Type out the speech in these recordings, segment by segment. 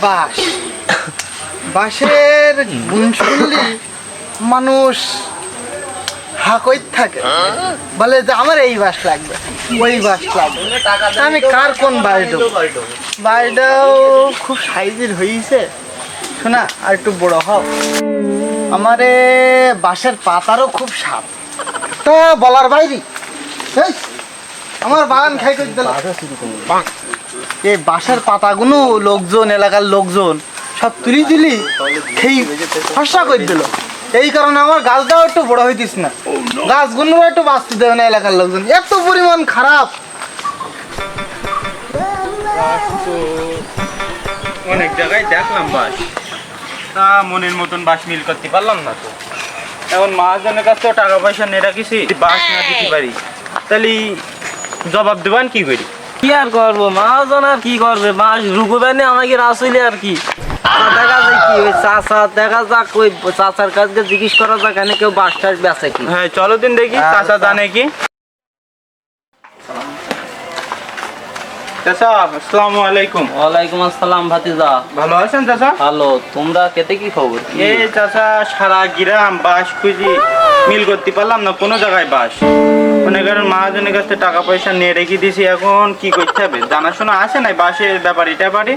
বাঁশ বাঁশের গুণ শুনলি মানুষ হাকই থাকে, বলে যে আমার এই বাঁশ লাগবে, ওই বাঁশ লাগবে। আমি কার কোন বাঁশ দেবো? বাঁশটাও খুব সাইজের হয়েছে, শোনা আর একটু বড় হও। আমারে বাঁশের পাতারও খুব স্বাদ, তা বলার বাইরে এই, আমার বাগান খাই করে দিল। এই বাঁশের পাতাগুলো লোকজন, এলাকার লোকজন সব তুলি তুলি খেয়ে ফসা করে দিল। এই কারণে আমার গাছটাও একটু বড় হইতিস না, গাছগুলো একটু বাঁচতে দেবে না এলাকার লোকজন, এত পরিমাণ খারাপ। অনেক জায়গায় দেখলাম বাস, তা মনের মতন বাস মিল করতে পারলাম না। তো এখন মহাজনের কাছে টাকা পয়সা নিয়ে রাখিছি, বাস না দিতে পারি তাহলে জবাব দেবেন কি করি? কি আর করবো, মহাজন আর কি করবে, মাস রুকুবেনি আমাকে আসলে আর কি। দেখা যায় কি ওই চাষা, দেখা যাক ওই চাষার কাছে জিজ্ঞেস করা যাক এনে কেউ বাস টাস বেচে কি। হ্যাঁ চলো দিন দেখি চাচা জানে কি। চাচা আসসালামু আলাইকুম। ওয়ালাইকুম আসসালাম ভাতিজা। ভালো আছেন চাচা? ভালো, তোমরা কেতে কি খবর? এই চাচা সারা গ্রাম বাস খুঁজি মিল করতে পারলাম না, কোনো জায়গায় বাস। মনে করেন মহাজনের কাছে টাকা পয়সা নিয়ে রেখে দিয়েছি, এখন কি করতে হবে? জানাশোনা আছে না বাসের ব্যাপারে ট্যাপারে?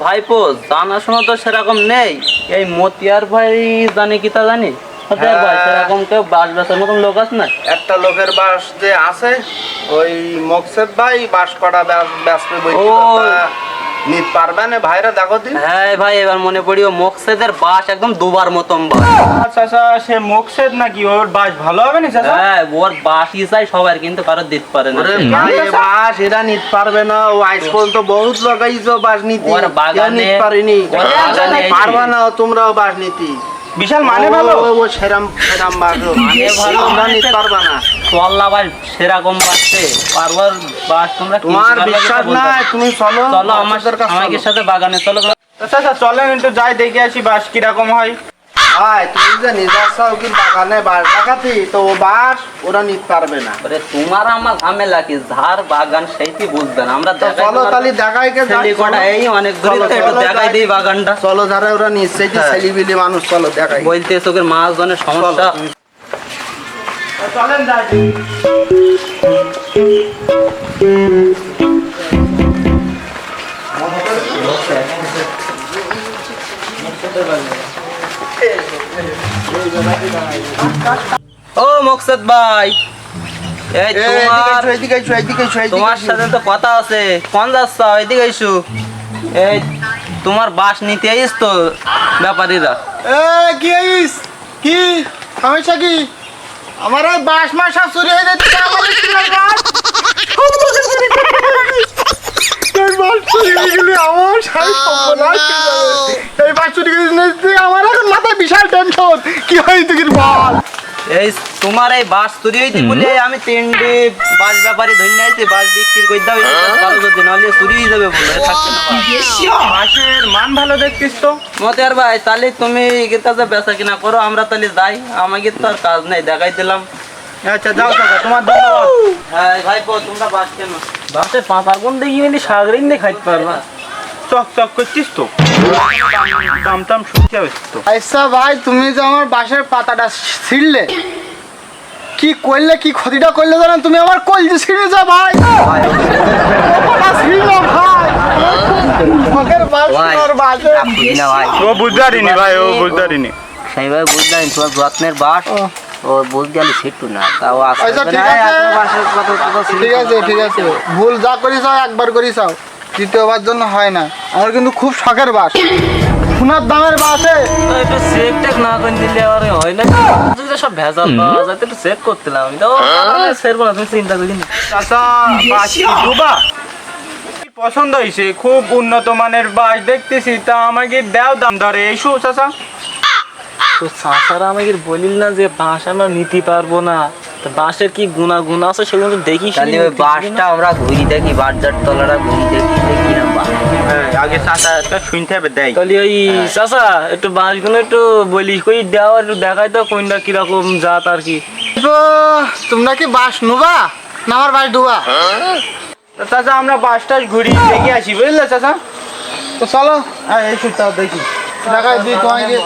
ভাইপো জানাশোনা তো সেরকম নেই, এই মতিয়ার ভাই জানে কি তা জানি। মতিয়ার ভাই সেরকম কেউ বাস বেচার মতন লোক আছে না? একটা লোকের বাস যে আছে, ওই মকসেদ ভাই বাস করা ব্যস্ত নিতে পারবে না ভাইরা, দেখো দিন। হ্যাঁ ভাই এবার মনে পড়ি, ও মকসেদের বাস একদম দুবার মতন বাস। চাচা সে মোকসেদ নাকি, ওর বাস ভালো হবে না চাচা? হ্যাঁ ওর বাসই চাই সবার, কিন্তু কারো দিতে পারে না। বাস এরা নিতে পারবে না, ও আজ পর্যন্ত বহুত লাগাইছো বাস নীতি, ওর বাগানে পারিনি পারবা না তোমরাও বাস নীতি। বিশাল মানে ভালো, ও সেরাম সেরাম বাস মানে ভালো, তোমরা নিতে পারবা না। চল্লা বাস সেরকম বাসছে পারবার বাস তোমরা কি তোমার শিকার লাগে বিশ্বাস বলতে নাই, পারো? তুমি চলো চলো আমাদের সাথে বাগানে চলো। চাচা চলেন একটু যাই দেখে আসি বাস কিরকম হয়। ভাই তুমি যে নিজস্ব কি বাগানে বাস দেখাতি, তো ও বাস ওরা নিতে পারবে না। আরে তোমার আমার ঝামেলা কি, ঝাড় বাগান সেইটি বুঝবেন আমরা। চলো তাহলে দেখাই কে যাই, কটা এই অনেক দূরে তো একটু দেখাই দেই বাগানটা। চলো যারা ওরা নিশ্চয়ই ছেলিবিলি মানুষ, চলো দেখাই। বলতে চোখের মাছ জনের সমস্যা। চলেন যাই। ও মকসদ ভাই, এই তোমার সাথে তো কথা আছে, কোন যাচ্ছ? এদিকে এসো। এই তোমার বাস নিতে আইস তো ব্যাপারীরা। কি আইস, কি সমস্যা কি? আমার ওই বাস মাস সব চুরি হয়ে যাচ্ছে, আমার এখন মাথায় বিশাল টেনশন, কি হয় তুই বল। এই তোমার এই বাস চুরি হইতে বলে আমি তিনটে বাস ব্যাপারী ধরে আইছি, বাস বিক্রি করে দাও ভালো যদি, নাহলে চুরি হয়ে যাবে বলে থাকছে না। বাসের মান ভালো দেখতিস তো। মতিয়ার ভাই তাহলে তুমি গেতে বেচা কিনা করো, আমরা তাহলে যাই, আমাকে তো আর কাজ নেই, দেখাই দিলাম। আচ্ছা যাও চাচা, তোমার ধন্যবাদ। হ্যাঁ ভাই তোমরা বাস কেন? বাসে পাতা কোন দেখি মানে সাগরিন দিয়ে খাইতে পারবা, চক চক করছিস তো, দাম টাম শুনতে হবে তো। আচ্ছা ভাই তুমি যে আমার বাসের পাতাটা ছিঁড়লে, কি করলে, কি ক্ষতিটা করলে জানেন? তুমি আমার কলজি ছিঁড়ে যা ভাই, ছিঁড়লো ভাই, মগের বাস আর বাসে। ও বুঝতে পারিনি ভাই, ও বুঝতে পারিনি। সেইভাবে বুঝলাম তোমার যত্নের বাস, ও বুঝ গেলে সেটু না তাও আচ্ছা ঠিক আছে, ঠিক আছে ঠিক আছে, ভুল যা করিস একবার করিস, দ্বিতীয়বার জন্য হয় না। আমার কিন্তু খুব শখের বাস, সোনার দামের বাসে একটু চেক টেক না করে দিলে আর হয় না, সব ভেজাল পাওয়া যায়, একটু চেক করতেলাম আমি তো সেরবো না, তুমি চিন্তা করি না। চাচা বাস কি দুবা পছন্দ হয়েছে, খুব উন্নত মানের বাস দেখতেছি, তা আমাকে দাও দাম ধরে এইসু চাচা। তো চাষারা আমাকে বলিল না যে বাস আমরা নিতে পারবো না, তো বাসের কি গুণাগুণ আছে সেগুলো তো দেখিস। বাসটা আমরা ঘুরি দেখি, বাজার তলারা ঘুরি দেখি দেখি না বাস। হ্যাঁ আগে চাচা একটা শুনতে হবে দেয়। তাহলে ওই চাচা একটু বাসগুলো একটু বলি কই দেওয়া, একটু দেখাই তো কোনটা কিরকম জাত আর কি। তো তোমরা কি বাস নুবা না আমার বাস ডুবা? চাচা আমরা বাসটা ঘুরি দেখে আসি বুঝলে চাচা। তো চলো এই সুতা দেখি দেখাই দিই তোমাকে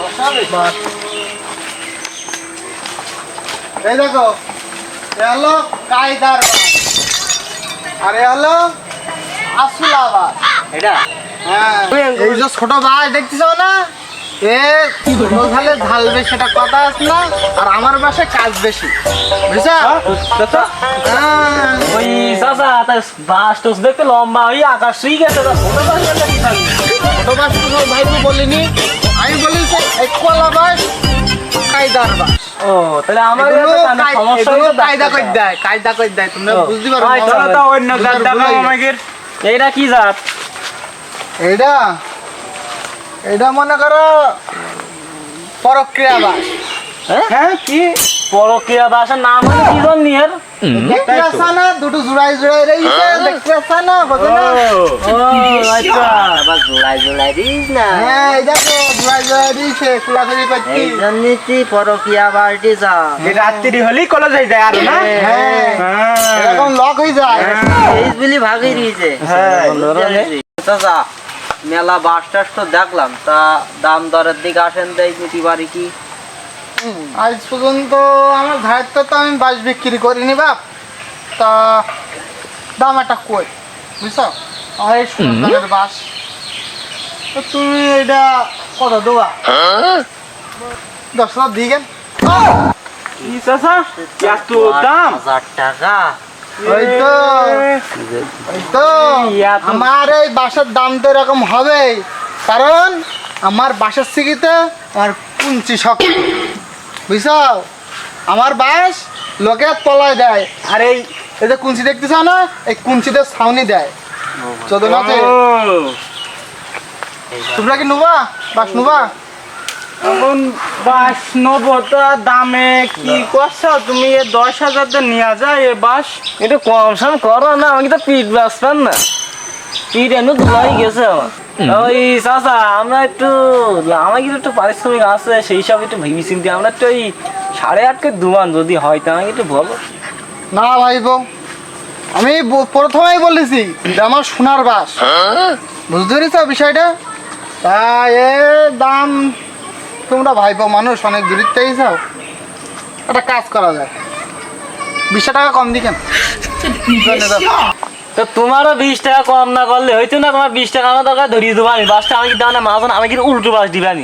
বাস। এই দেখো এ হলো কায়দার বাস আর এ হলো আসলা বাস। এটা হ্যাঁ এই যে ছোট বাস দেখতেছো না এ ছোট ঝালে ঝাল বেশি সেটা কথা আছে না আর আমার বাসায় কাজ বেশি বুঝছো? হ্যাঁ ওই চাচা তার বাস টোস দেখতে লম্বা ওই আকাশ ছুঁই গেছে তা ছোট বাস গেলে কি থাকবে? ছোট বাস তো সব ভাইকে বলিনি আমি বলেছি এই কলা বাস কায়দার বাস ও তাহলে আমার এগুলো সমস্যা এগুলো হইছে কায়দা করে দেয় কায়দা করে দেয় তোমরা বুঝতে পারো ভাই, চলো তো অন্য জাত দেখাও আমাকে এইটা কি জাত? এইটা এটা মনে করো পরক্রিয়া বাস হ্যাঁ কি পরকীয়া বাসের নাম হলো কি জন নিয়ের? দেখতে আসা না দুটো জোড়াই জোড়াই রয়েছে দেখতে আসা না বোঝো না ও আচ্ছা আবার জোড়াই জোড়াই দিস না হ্যাঁ এই দেখো জোড়াই জোড়াই দিয়েছে খোলাখুলি করছি এই জন্যই তুই পরকিয়া বাড়ি যা এই রাত্রি হলেই কলেজ হয়ে যায় আর না হ্যাঁ হ্যাঁ। এরকম লক হয়ে যায় এই বলি ভাগই দিয়েছে হ্যাঁ। চাচা মেলা বাস টাস তো দেখলাম তা দাম দরের দিকে আসেন দেয় নিতে পারি কি আজ পর্যন্ত আমার ধারটা তো আমি বাস বিক্রি করিনি বাপ তা দাম একটা কই বুঝছো আমার এই সুন্দরের বাস তো তুমি এটা কত দেবা 10,000 দিয়ে গেল কি চাচা এত দাম 1000 টাকা ওই তো এত- আমার এই বাসার দাম তো এরকম হবে কারণ আমার বাসার সিকিতে আমার কুঞ্চি শক্ত বুঝছো আমার বাস লোকে তলায় দেয় আর এই যে কুঞ্চি দেখতেছ না এই কুঞ্চিতে ছাউনি দেয় চোদনাতে ও, তোমরা কি নুবা বাস নুবা এখন বাস নেবো তো দামে কি করছো তুমি 10,000 তো নিয়ে যায় এ বাস একটু কম সম করো না আমাকে তো পিঠ বাঁচবেন না পিঠ এমনি ধুলাই গেছে আমার ওই চাচা আমরা একটু আমাকে একটু পারিশ্রমিক আছে সেই সব একটু ভেবে চিন্তি আমরা একটু ওই 8.5 কে দুমান যদি হয় তা আমাকে একটু বলো না ভাই বউ আমি প্রথমেই বলেছি এটা আমার সোনার বাস বুঝতে পেরেছ বিষয়টা তা এ দাম তোমরা ভাইবো মানুষ অনেক দূরের থেকে যাও একটা কাজ করা যায় 20 টাকা কম দিকেন তো তোমারও 20 টাকা কম না করলে হইতো না তোমার 20 টাকা আমার দরকার ধরিয়ে দেবো আমি বাসটা আমাকে দাও না মাঝন আমাকে উল্টো বাস দিবে আমি